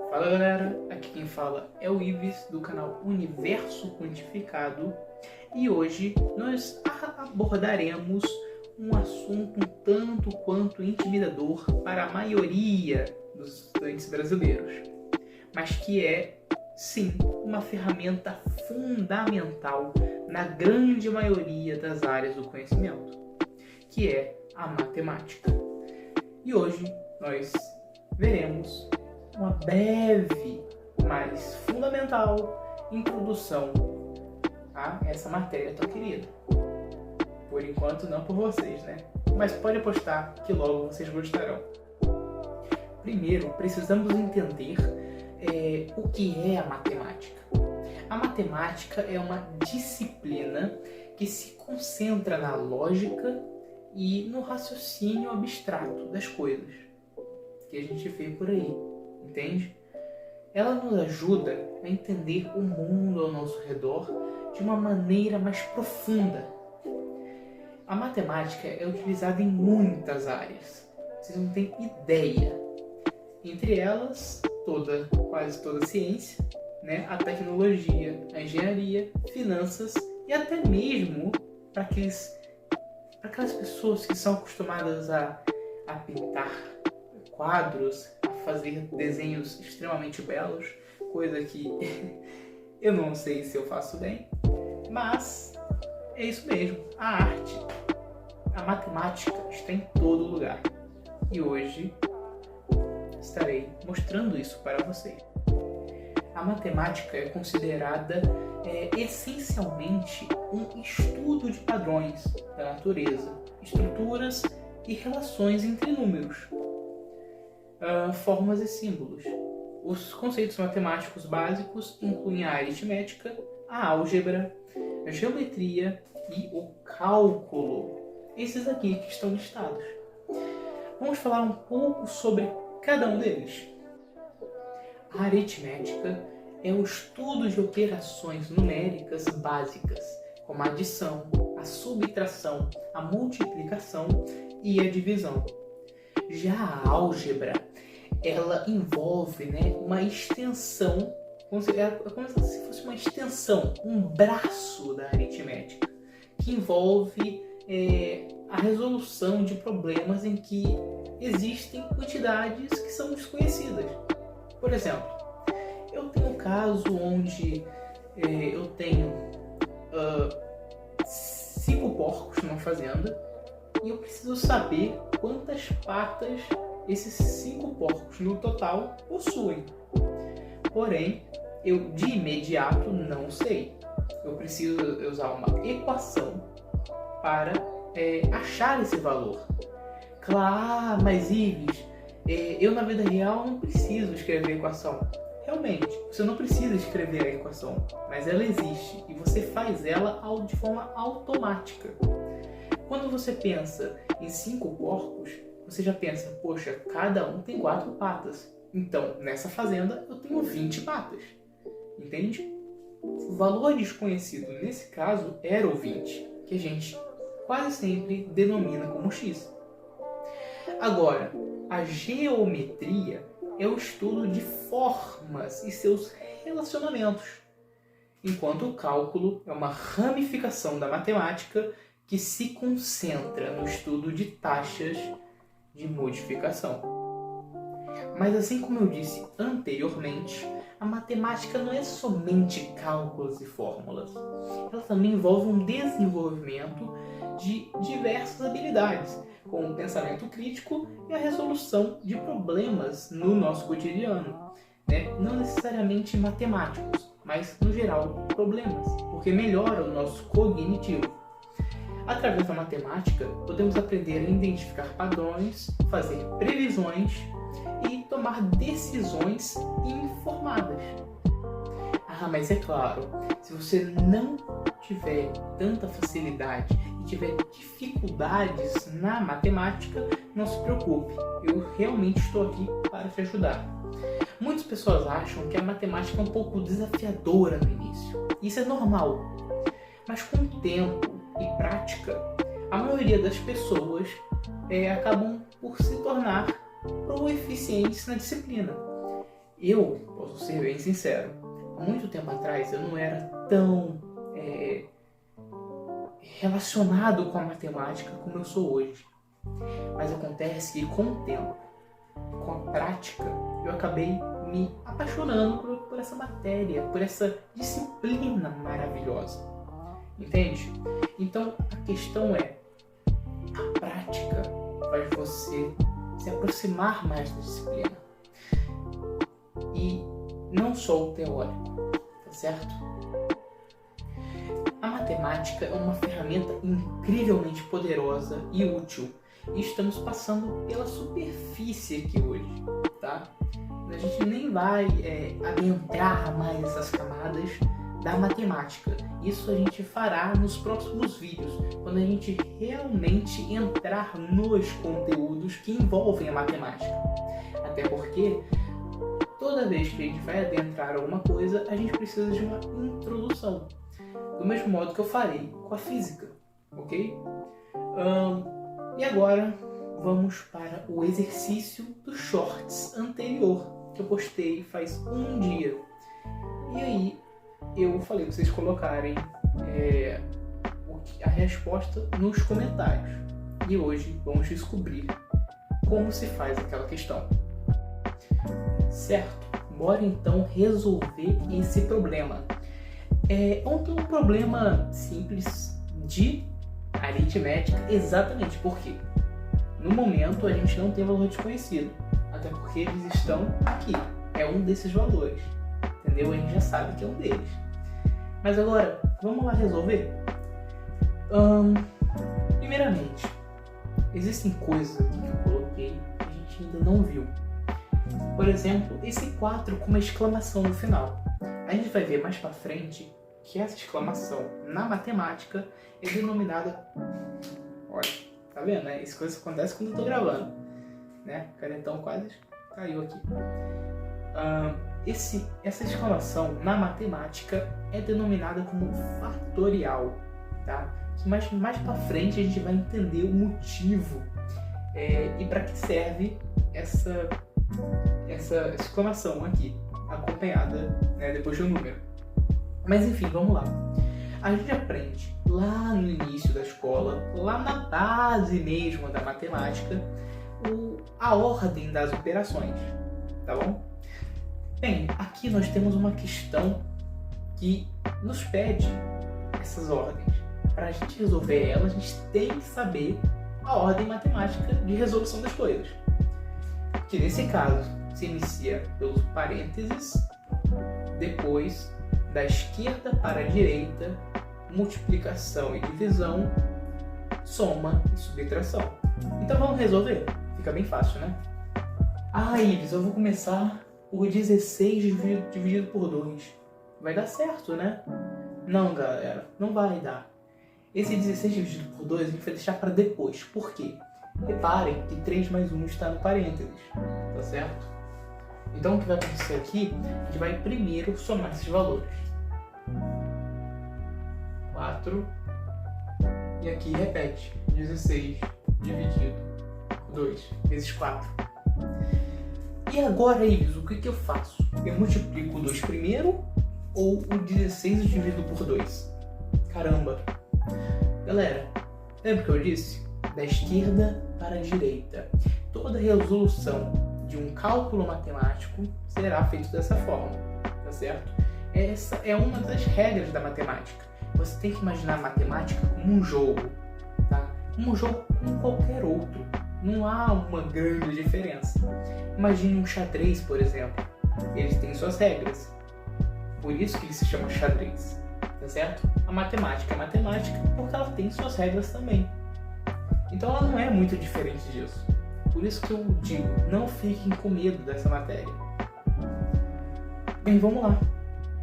Fala galera, aqui quem fala é o Ives do canal Universo Quantificado e hoje nós abordaremos um assunto um tanto quanto intimidador para a maioria dos estudantes brasileiros, mas que é, sim, uma ferramenta fundamental na grande maioria das áreas do conhecimento, que é a matemática. E hoje nós veremos uma breve, mas fundamental introdução a essa matéria tão querida. Por enquanto não por vocês, né? Mas pode apostar que logo vocês gostarão. Primeiro, precisamos entender o que é a matemática. A matemática é uma disciplina que se concentra na lógica e no raciocínio abstrato das coisas que a gente vê por aí. Entende? Ela nos ajuda a entender o mundo ao nosso redor de uma maneira mais profunda. A matemática é utilizada em muitas áreas. Vocês não têm ideia. Entre elas, quase toda a ciência, né? A tecnologia, a engenharia, finanças e até mesmo para aquelas pessoas que são acostumadas a pintar quadros, a fazer desenhos extremamente belos, coisa que eu não sei se eu faço bem, mas é isso mesmo, a arte, a matemática está em todo lugar e hoje estarei mostrando isso para vocês. A matemática é considerada essencialmente um estudo de padrões da natureza, estruturas e relações entre números, formas e símbolos. Os conceitos matemáticos básicos incluem a aritmética, a álgebra, a geometria e o cálculo. Esses aqui que estão listados. Vamos falar um pouco sobre cada um deles. A aritmética é o estudo de operações numéricas básicas, como a adição, a subtração, a multiplicação e a divisão. Já a álgebra, ela envolve, uma extensão, como se fosse uma extensão, um braço da aritmética, que envolve a resolução de problemas em que existem quantidades que são desconhecidas. Por exemplo, eu tenho um caso onde eu tenho 5 porcos numa fazenda e eu preciso saber quantas patas esses 5 porcos no total possuem. Porém, eu de imediato não sei. Eu preciso usar uma equação para achar esse valor. Claro, mas Ives, eu na vida real não preciso escrever a equação. Realmente, você não precisa escrever a equação, mas ela existe e você faz ela de forma automática. Quando você pensa em 5 porcos, você já pensa, poxa, cada um tem 4 patas. Então, nessa fazenda, eu tenho 20 patas. Entende? O valor desconhecido, nesse caso, era o 20, que a gente quase sempre denomina como x. Agora, a geometria é o estudo de formas e seus relacionamentos, enquanto o cálculo é uma ramificação da matemática que se concentra no estudo de taxas de modificação. Mas assim como eu disse anteriormente, a matemática não é somente cálculos e fórmulas. Ela também envolve um desenvolvimento de diversas habilidades, como o pensamento crítico e a resolução de problemas no nosso cotidiano. Não necessariamente matemáticos, mas, no geral, problemas, porque melhora o nosso cognitivo. Através da matemática, podemos aprender a identificar padrões, fazer previsões e tomar decisões informadas. Mas é claro, se você não tiver tanta facilidade e tiver dificuldades na matemática, não se preocupe, eu realmente estou aqui para te ajudar. Muitas pessoas acham que a matemática é um pouco desafiadora no início. Isso é normal, mas com o tempo e prática, a maioria das pessoas acabam por se tornar proeficientes na disciplina. Eu posso ser bem sincero, há muito tempo atrás eu não era tão relacionado com a matemática como eu sou hoje. Mas acontece que com o tempo, com a prática, eu acabei me apaixonando por essa matéria, por essa disciplina maravilhosa. Entende? Então a questão é, a prática faz você se aproximar mais da disciplina. E não só o teórico, tá certo? A matemática é uma ferramenta incrivelmente poderosa e útil. E estamos passando pela superfície aqui hoje, tá? A gente nem vai adentrar mais essas camadas da matemática. Isso a gente fará nos próximos vídeos, quando a gente realmente entrar nos conteúdos que envolvem a matemática. Até porque toda vez que a gente vai adentrar alguma coisa, a gente precisa de uma introdução. Do mesmo modo que eu farei com a física, ok? E agora vamos para o exercício dos shorts anterior, que eu postei faz um dia. E aí eu falei para vocês colocarem a resposta nos comentários. E hoje vamos descobrir como se faz aquela questão. Certo? Bora então resolver esse problema. É um problema simples de aritmética, exatamente porque no momento a gente não tem valor desconhecido, até porque eles estão aqui, é um desses valores, entendeu? A gente já sabe que é um deles. Mas agora, vamos lá resolver? Primeiramente, existem coisas aqui que eu coloquei que a gente ainda não viu. Por exemplo, esse 4 com uma exclamação no final. A gente vai ver mais pra frente que essa exclamação na matemática é denominada... Olha, tá vendo, né? Isso acontece quando eu tô gravando, né? O canetão quase caiu aqui. Essa exclamação na matemática é denominada como fatorial, tá? Que mais pra frente a gente vai entender o motivo e para que serve essa exclamação aqui, acompanhada, né, depois do número. Mas enfim, vamos lá. A gente aprende lá no início da escola, lá na base mesmo da matemática, a ordem das operações, tá bom? Bem, aqui nós temos uma questão que nos pede essas ordens. Para a gente resolver ela, a gente tem que saber a ordem matemática de resolução das coisas. Que nesse caso se inicia pelos parênteses, depois da esquerda para a direita, multiplicação e divisão, soma e subtração. Então vamos resolver? Fica bem fácil, né? Ives, eu vou começar por 16 dividido por 2. Vai dar certo, né? Não, galera, não vai dar. Esse 16 dividido por 2 a gente vai deixar para depois. Por quê? Reparem que 3 mais 1 está no parênteses, tá certo? Então o que vai acontecer aqui, a gente vai primeiro somar esses valores. 4, e aqui repete, 16 dividido por 2 vezes 4. E agora, Ives, o que eu faço? Eu multiplico o 2 primeiro ou o 16 dividido por 2? Caramba! Galera, lembra que eu disse? Da esquerda para a direita. Toda resolução de um cálculo matemático será feita dessa forma, tá certo? Essa é uma das regras da matemática. Você tem que imaginar a matemática como um jogo, tá? Um jogo como qualquer outro. Não há uma grande diferença. Imagine um xadrez, por exemplo. Eles têm suas regras. Por isso que ele se chama xadrez, tá certo? A matemática é matemática porque ela tem suas regras também. Então ela não é muito diferente disso. Por isso que eu digo, não fiquem com medo dessa matéria. Bem, vamos lá.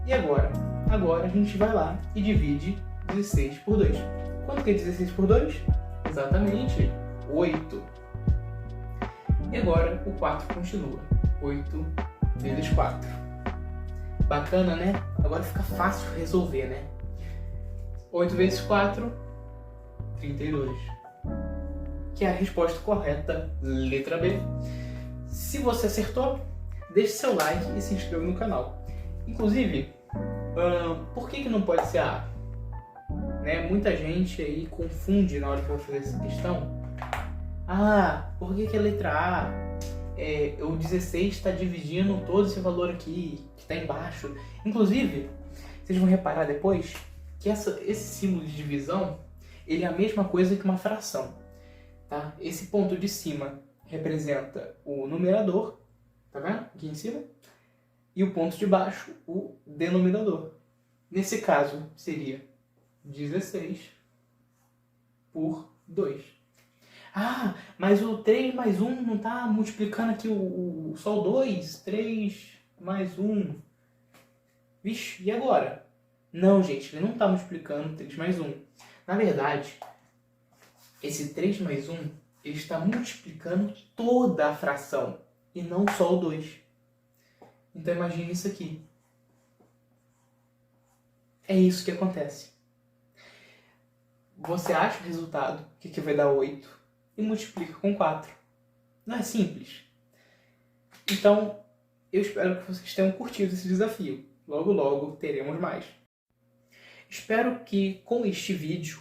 E agora? Agora a gente vai lá e divide 16 por 2. Quanto que é 16 por 2? Exatamente, 8. E agora o 4 continua. 8 vezes 4. Bacana, né? Agora fica fácil resolver, né? 8 vezes 4, 32. Que é a resposta correta, letra B. Se você acertou, deixe seu like e se inscreva no canal. Inclusive, por que não pode ser A? Né? Muita gente aí confunde na hora que vai fazer essa questão. Por que a letra A? O 16 está dividindo todo esse valor aqui, que está embaixo. Inclusive, vocês vão reparar depois que esse símbolo de divisão, ele é a mesma coisa que uma fração. Tá? Esse ponto de cima representa o numerador, tá vendo? Aqui em cima. E o ponto de baixo, o denominador. Nesse caso, seria 16 por 2. Mas o 3 mais 1 não está multiplicando aqui só o 2? 3 mais 1. Vixe, e agora? Não, gente, ele não está multiplicando 3 mais 1. Na verdade, esse 3 mais 1, ele está multiplicando toda a fração, e não só o 2. Então imagine isso aqui. É isso que acontece. Você acha o resultado, que aqui vai dar 8, e multiplica com 4. Não é simples? Então, eu espero que vocês tenham curtido esse desafio. Logo, logo teremos mais. Espero que com este vídeo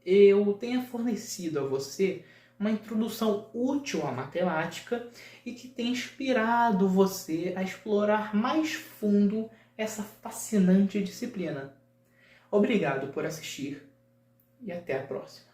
eu tenha fornecido a você uma introdução útil à matemática e que tenha inspirado você a explorar mais fundo essa fascinante disciplina. Obrigado por assistir e até a próxima.